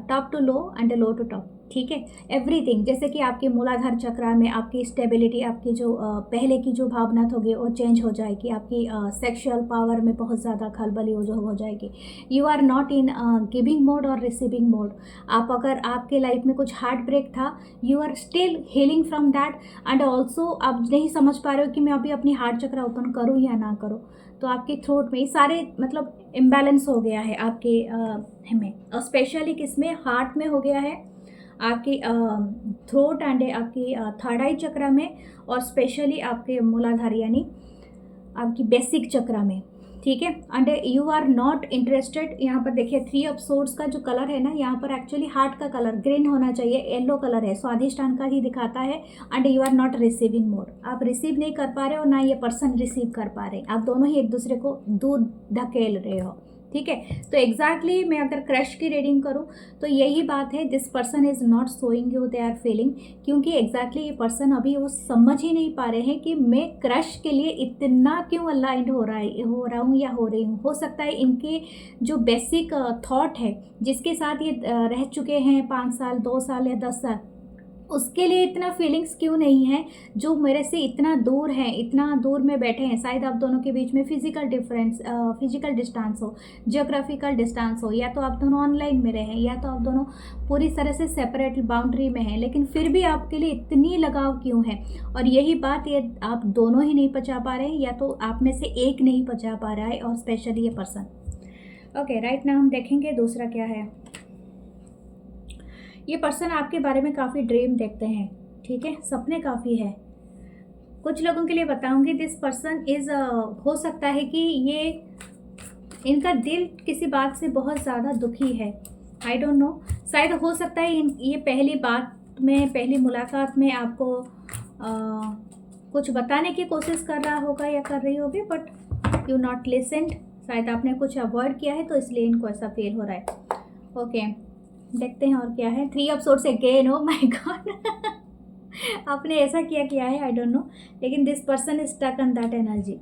top to low and low to top, ठीक है, एवरीथिंग। जैसे कि आपके मूलाधार चक्र में आपकी स्टेबिलिटी, आपकी जो पहले की जो भावना होगी वो चेंज हो जाएगी, आपकी सेक्सुअल पावर में बहुत ज़्यादा खलबली हो जाएगी। You are not in giving mode और रिसीविंग मोड। आप अगर आपके लाइफ में कुछ हार्ट ब्रेक था, you are still healing from that, and also आप नहीं समझ पा रहे हो कि मैं अभी अपनी हार्ट चक्र ओपन करूँ या ना करूँ। तो आपके थ्रोट में ये सारे मतलब इम्बैलेंस हो गया है आपके में, और स्पेशली किसमें, हार्ट में हो गया है, आपकी थ्रोट एंड आपकी थर्ड आई चक्र में, और स्पेशली आपके मूलाधार यानी आपकी बेसिक चक्र में, ठीक है। And you are not interested. यहाँ पर देखिए 3 ऑफ सोर्ड्स का जो कलर है ना, यहाँ पर एक्चुअली हार्ट का कलर ग्रीन होना चाहिए, येलो कलर है, स्वादिष्टान का ही दिखाता है। And you are not receiving mode, आप रिसीव नहीं कर पा रहे हो, ना ये पर्सन रिसीव कर पा रहे, आप दोनों ही एक दूसरे को दूर धकेल रहे हो, ठीक है। तो एग्जैक्टली मैं अगर क्रश की रीडिंग करूं तो यही बात है, this person is not showing you they are feeling, क्योंकि एग्जैक्टली ये पर्सन अभी वो समझ ही नहीं पा रहे हैं कि मैं क्रश के लिए इतना क्यों अलाइंड हो रहा हूँ या हो रही हूँ। हो सकता है इनके जो बेसिक थॉट है, जिसके साथ ये रह चुके हैं 5 साल, 2 साल या 10 साल, उसके लिए इतना फीलिंग्स क्यों नहीं है, जो मेरे से इतना दूर है, इतना दूर में बैठे हैं। शायद आप दोनों के बीच में फिजिकल डिस्टेंस हो, जियोग्राफिकल डिस्टेंस हो, या तो आप दोनों ऑनलाइन में रहें, या तो आप दोनों पूरी तरह से सेपरेट बाउंड्री में हैं, लेकिन फिर भी आपके लिए इतनी लगाव क्यों है। और यही बात, ये आप दोनों ही नहीं पचा पा रहे हैं, या तो आप में से एक नहीं पचा पा रहा है, और स्पेशली ये पर्सन। ओके, राइट नाउ हम देखेंगे दूसरा क्या है। ये पर्सन आपके बारे में काफ़ी ड्रीम देखते हैं, ठीक है, सपने काफ़ी है। कुछ लोगों के लिए बताऊंगी, दिस पर्सन इज़ हो सकता है कि ये इनका दिल किसी बात से बहुत ज़्यादा दुखी है। आई डोंट नो, शायद हो सकता है ये पहली बात में, पहली मुलाकात में आपको कुछ बताने की कोशिश कर रहा होगा या कर रही होगी, बट यू नॉट लिसन्ड। शायद आपने कुछ अवॉइड किया है, तो इसलिए इनको ऐसा फील हो रहा है। ओके, देखते हैं और क्या है। 3 of swords again, oh my God. आपने ऐसा किया है, आई डोंट नो, लेकिन this person is stuck on that energy.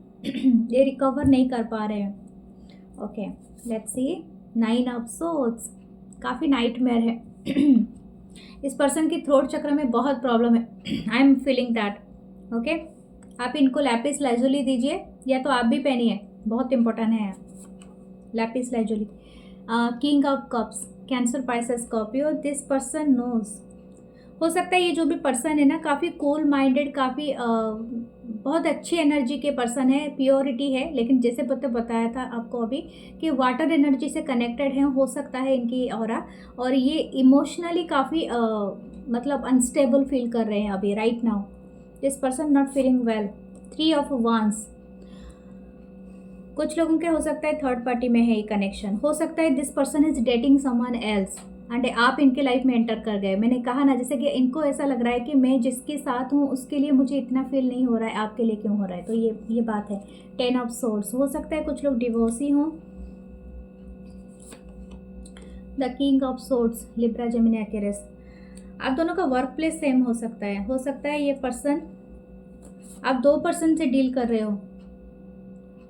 ये रिकवर नहीं कर पा रहे हैं। Okay, let's see. 9 of swords, काफ़ी नाइटमेयर है। इस पर्सन की थ्रोट चक्र में बहुत प्रॉब्लम है। I am feeling that. Okay, आप इनको लैपिस लाइजुली दीजिए, या तो आप भी पहनिए, बहुत इंपॉर्टेंट है lapis lazuli. King of cups, Cancer, Pisces, Scorpio. This person knows, हो सकता है ये जो भी पर्सन है ना, काफ़ी कूल माइंडेड, काफ़ी बहुत अच्छी एनर्जी के पर्सन है, प्योरिटी है, लेकिन जैसे बताया था आपको अभी कि वाटर एनर्जी से कनेक्टेड है, हो सकता है इनकी ऑरा। और ये इमोशनली काफ़ी मतलब अनस्टेबल फील कर रहे हैं अभी right now. This person not feeling well. 3 of वांस, कुछ लोगों के हो सकता है थर्ड पार्टी में है ये कनेक्शन। हो सकता है this person is dating someone else and आप इनके लाइफ में एंटर कर गए। मैंने कहा ना, जैसे कि इनको ऐसा लग रहा है कि मैं जिसके साथ हूँ उसके लिए मुझे इतना फील नहीं हो रहा है, आपके लिए क्यों हो रहा है। तो ये बात है। 10 ऑफ सोर्ड्स, हो सकता है कुछ लोग डिवोर्सी हों। The king of swords, Libra, Gemini, Aquarius. आप दोनों का वर्क प्लेस सेम हो सकता है। हो सकता है ये पर्सन, आप 2 पर्सन से डील कर रहे हो।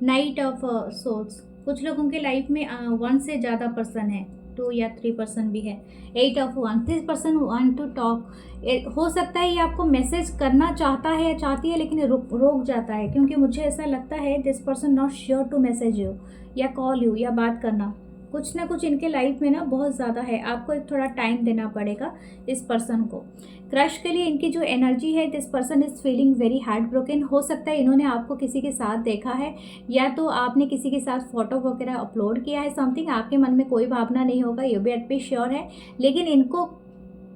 नाइट ऑफ सोर्ड्स, कुछ लोगों के लाइफ में 1 से ज़्यादा पर्सन है, 2 या 3 पर्सन भी है। 8 ऑफ वन, this person want to talk. हो सकता है ये आपको मैसेज करना चाहता है या चाहती है, लेकिन रोक जाता है, क्योंकि मुझे ऐसा लगता है this person not sure to message you या कॉल यू या बात करना। कुछ ना कुछ इनके लाइफ में ना बहुत ज़्यादा है, आपको एक थोड़ा टाइम देना पड़ेगा इस पर्सन को। क्रश के लिए इनकी जो एनर्जी है, this person is feeling very heart broken. हो सकता है इन्होंने आपको किसी के साथ देखा है, या तो आपने किसी के साथ फोटो वगैरह अपलोड किया है, समथिंग। आपके मन में कोई भावना नहीं होगा, ये भी एट बी श्योर है, लेकिन इनको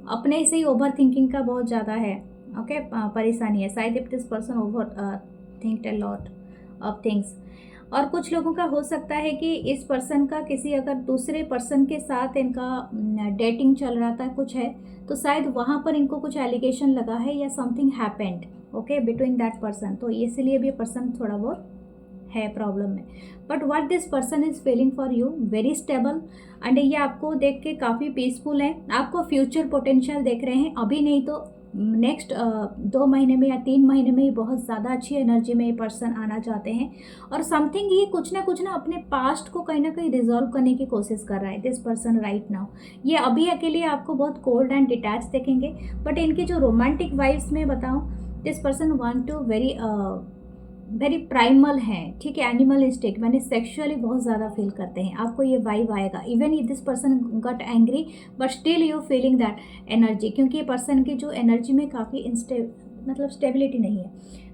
अपने से ही ओवर थिंकिंग का बहुत ज़्यादा है। ओके, परेशानी है। शायद if this person over think a lot of things. और कुछ लोगों का हो सकता है कि इस पर्सन का किसी अगर दूसरे पर्सन के साथ इनका डेटिंग चल रहा था, कुछ है, तो शायद वहाँ पर इनको कुछ एलिगेशन लगा है या something happened okay between that person. तो इसलिए भी पर्सन थोड़ा बहुत है प्रॉब्लम में। But what this person is feeling for you, very stable. And ये आपको देख के काफ़ी पीसफुल है, आपको फ्यूचर पोटेंशियल देख रहे हैं। अभी नहीं तो नेक्स्ट 2 महीने में या 3 महीने में ही बहुत ज़्यादा अच्छी एनर्जी में ये पर्सन आना चाहते हैं। और समथिंग ये कुछ ना अपने पास्ट को कहीं ना कहीं रिजॉल्व करने की कोशिश कर रहा है दिस पर्सन राइट नाउ। ये अभी अकेले आपको बहुत कोल्ड एंड डिटैच देखेंगे, बट इनकी जो रोमांटिक वाइब्स में बताऊँ, this person want to very primal है, ठीक है, एनिमल इंस्टिंक्ट, मैंने सेक्सुअली बहुत ज़्यादा फील करते हैं, आपको ये वाइब आएगा। Even this person got angry but still you feeling that energy, क्योंकि ये पर्सन की जो एनर्जी में काफ़ी मतलब स्टेबिलिटी नहीं है,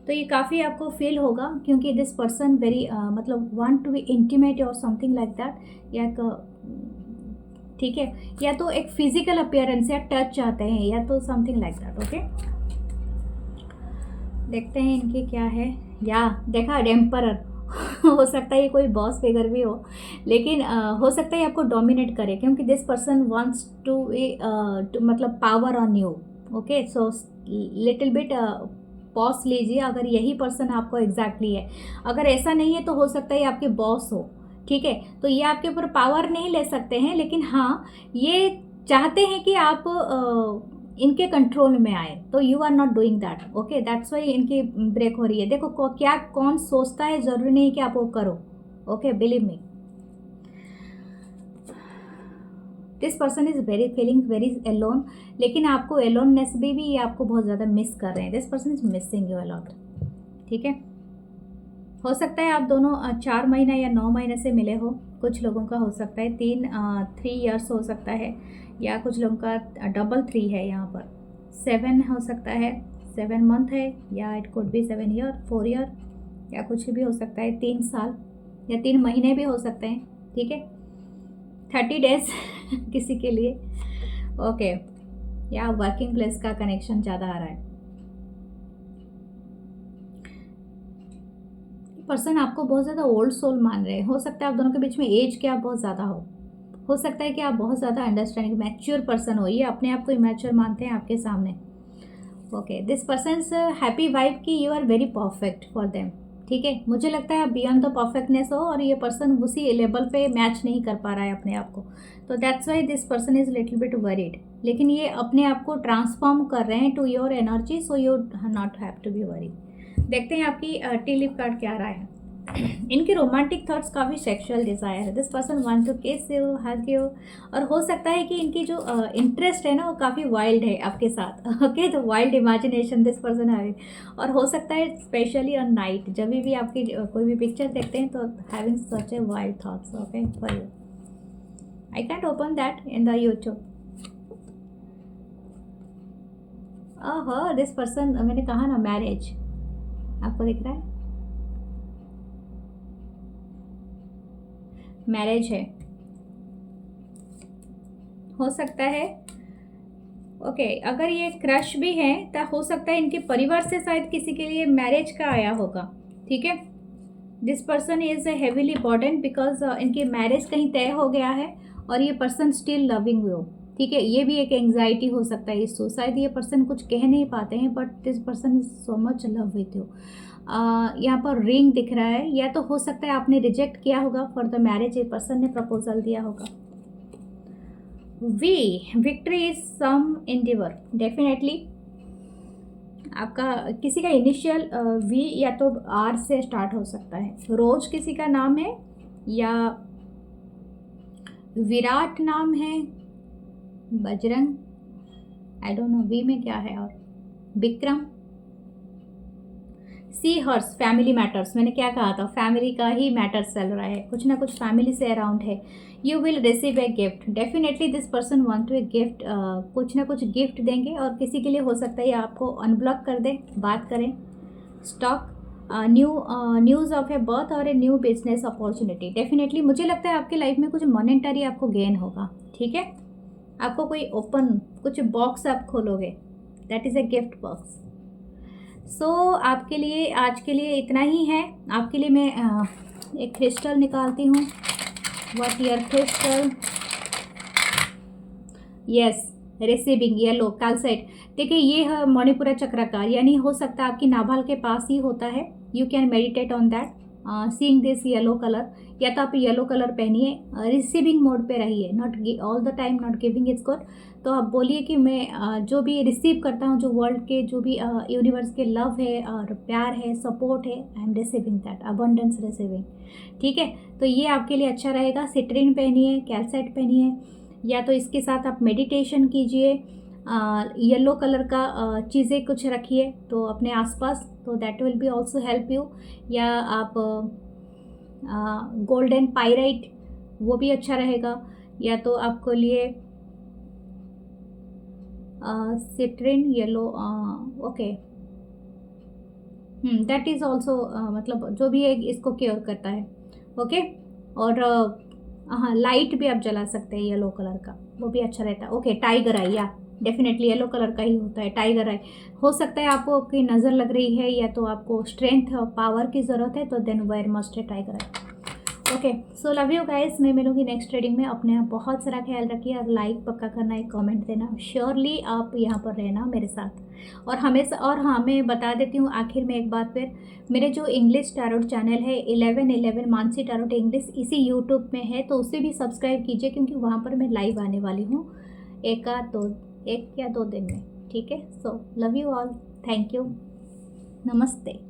तो ये काफ़ी आपको फील होगा, क्योंकि दिस पर्सन वेरी मतलब वांट टू बी इंटीमेट और समथिंग लाइक दैट, या ठीक है, या तो एक फिजिकल अपीयरेंस या टच चाहते हैं, या तो समथिंग लाइक दैट। ओके, देखते हैं इनके क्या है। या देखा, एम्परर। हो सकता है ये कोई बॉस फिगर भी हो, लेकिन हो सकता है आपको डोमिनेट करे, क्योंकि दिस पर्सन वांट्स टू मतलब power on you. Okay, so little bit pause लीजिए अगर यही पर्सन आपको एग्जैक्टली है। अगर ऐसा नहीं है तो हो सकता है आपके बॉस हो, ठीक है, तो ये आपके ऊपर पावर नहीं ले सकते हैं, लेकिन हाँ ये चाहते हैं कि आप इनके कंट्रोल में आए, तो you are not doing that. Okay, that's why इनकी ब्रेक हो रही है। देखो क्या कौन सोचता है, ज़रूरी नहीं कि आप वो करो। Okay, believe me. This person is very feeling very alone, लेकिन आपको एलोननेस भी ये आपको बहुत ज़्यादा मिस कर रहे हैं। This person is missing you a lot, ठीक है। हो सकता है आप दोनों 4 महीना या 9 महीने से मिले हो, कुछ लोगों का हो सकता है 3 ईयर्स हो सकता है, या कुछ लोगों का डबल 3 है, यहाँ पर 7 हो सकता है, 7 मंथ है, या it could be 7 year, 4 year, या कुछ भी हो सकता है 3 साल या 3 महीने भी हो सकते हैं, ठीक है। 30 डेज किसी के लिए, ओके। या वर्किंग प्लेस का कनेक्शन ज़्यादा आ रहा है। पर्सन आपको बहुत ज़्यादा ओल्ड सोल मान रहे हैं। हो सकता है आप दोनों के बीच में एज क्या बहुत ज़्यादा हो सकता है कि आप बहुत ज़्यादा अंडरस्टैंडिंग मैच्योर पर्सन हो, ये अपने आप को इमैच्योर मानते हैं आपके सामने। Okay, this person's happy vibe कि you are very perfect for them, ठीक है। मुझे लगता है आप बियॉन्ड द परफेक्टनेस हो और ये पर्सन उसी लेवल पे मैच नहीं कर पा रहा है अपने आप को, तो that's why this person is little bit worried. लेकिन ये अपने आप को ट्रांसफॉर्म कर रहे हैं to your energy, so you not have to be worried. देखते हैं आपकी टी लीफ कार्ड क्या रहा है। इनके रोमांटिक थॉट्स काफ़ी सेक्सुअल डिज़ायर है। दिस पर्सन वांट टू किस यू, हग यू, और हो सकता है कि इनकी जो इंटरेस्ट है ना वो काफ़ी वाइल्ड है आपके साथ। ओके, तो वाइल्ड इमेजिनेशन दिस पर्सन है, और हो सकता है स्पेशली ऑन नाइट जब भी आपकी कोई भी पिक्चर देखते हैं तो having such a wild thoughts, okay, for you. I can't open that in the YouTube. Oh, this person, मैंने कहा ना मैरिज, आपको दिख रहा है मैरिज है, हो सकता है। ओके, अगर ये क्रश भी है तो हो सकता है इनके परिवार से शायद किसी के लिए मैरिज का आया होगा, ठीक है। This person is heavily burden because इनकी मैरिज कहीं तय हो गया है और ये पर्सन स्टिल लविंग यू, ठीक है। ये भी एक एंग्जाइटी हो सकता है इसको, शायद ये पर्सन कुछ कह नहीं पाते हैं, but this person is so much love with you. यहाँ पर रिंग दिख रहा है, या तो हो सकता है आपने रिजेक्ट किया होगा फॉर द मैरिज, ये पर्सन ने प्रपोजल दिया होगा। Victory is some endeavour, definitely आपका किसी का इनिशियल वी या तो आर से स्टार्ट हो सकता है। रोज किसी का नाम है, या विराट नाम है, Bajrang, I don't know V में क्या है, और Vikram. See hers family matters, मैंने क्या कहा था, फैमिली का ही मैटर्स चल रहा है, कुछ ना कुछ फैमिली से अराउंड है। You will receive a gift, definitely this person want to a gift, कुछ ना कुछ गिफ्ट देंगे, और किसी के लिए हो सकता है आपको अनब्लॉक कर दे, बात करें, stock, news of a birth और a new business opportunity. Definitely मुझे लगता है आपकी लाइफ में कुछ मॉनेटरी आपको गेन होगा, ठीक है। आपको कोई ओपन कुछ बॉक्स आप खोलोगे, that is a gift box. So आपके लिए आज के लिए इतना ही है। आपके लिए मैं एक क्रिस्टल निकालती हूँ। What year crystal, yes, receiving yellow calcite. देखिए ये है मणिपुरा चक्र का, यानी हो सकता है आपकी नाभल के पास ही होता है। You can meditate on that, seeing this yellow colour, या तो आप येलो कलर पहनिए, रिसीविंग मोड पे रहिए, not all the time, not giving is good. तो आप बोलिए कि मैं जो भी रिसीव करता हूँ, जो वर्ल्ड के जो भी यूनिवर्स के लव है और प्यार है, सपोर्ट है, I am receiving that, abundance receiving, ठीक है। तो ये आपके लिए अच्छा रहेगा। सिट्रीन पहनिए, कैल्साइट पहनिए, या तो इसके साथ आप मेडिटेशन कीजिए। येलो कलर का चीज़ें कुछ रखिए तो अपने आसपास, तो that will be also help you. या आप गोल्डन पाइराइट, वो भी अच्छा रहेगा। या तो आपको लिए citrine yellow, okay, that is also, मतलब जो भी है इसको क्योर करता है, ओके। और हाँ, लाइट भी आप जला सकते हैं येलो कलर का, वो भी अच्छा रहता है। ओके, टाइगर आई, या डेफिनेटली येलो कलर का ही होता है टाइगर आई। हो सकता है आपको की नज़र लग रही है, या तो आपको स्ट्रेंथ और पावर की ज़रूरत है, तो देन वेयर मस्ट है tiger I. Okay, so love you guys. मैं मिलूंगी नेक्स्ट रीडिंग में। अपने आप बहुत सारा ख्याल रखिए, और लाइक पक्का करना, एक कमेंट देना, श्योरली आप यहाँ पर रहना मेरे साथ। और हमेशा, और हाँ मैं बता देती हूँ आखिर में एक बात फिर, मेरे जो इंग्लिश टैरोट चैनल है 1111 मानसी टैरोट इंग्लिश, इसी यूट्यूब में है, तो उसे भी सब्सक्राइब कीजिए, क्योंकि वहाँ पर मैं लाइव आने वाली हूँ एक या दो दिन में, ठीक है। So love you all, thank you, नमस्ते।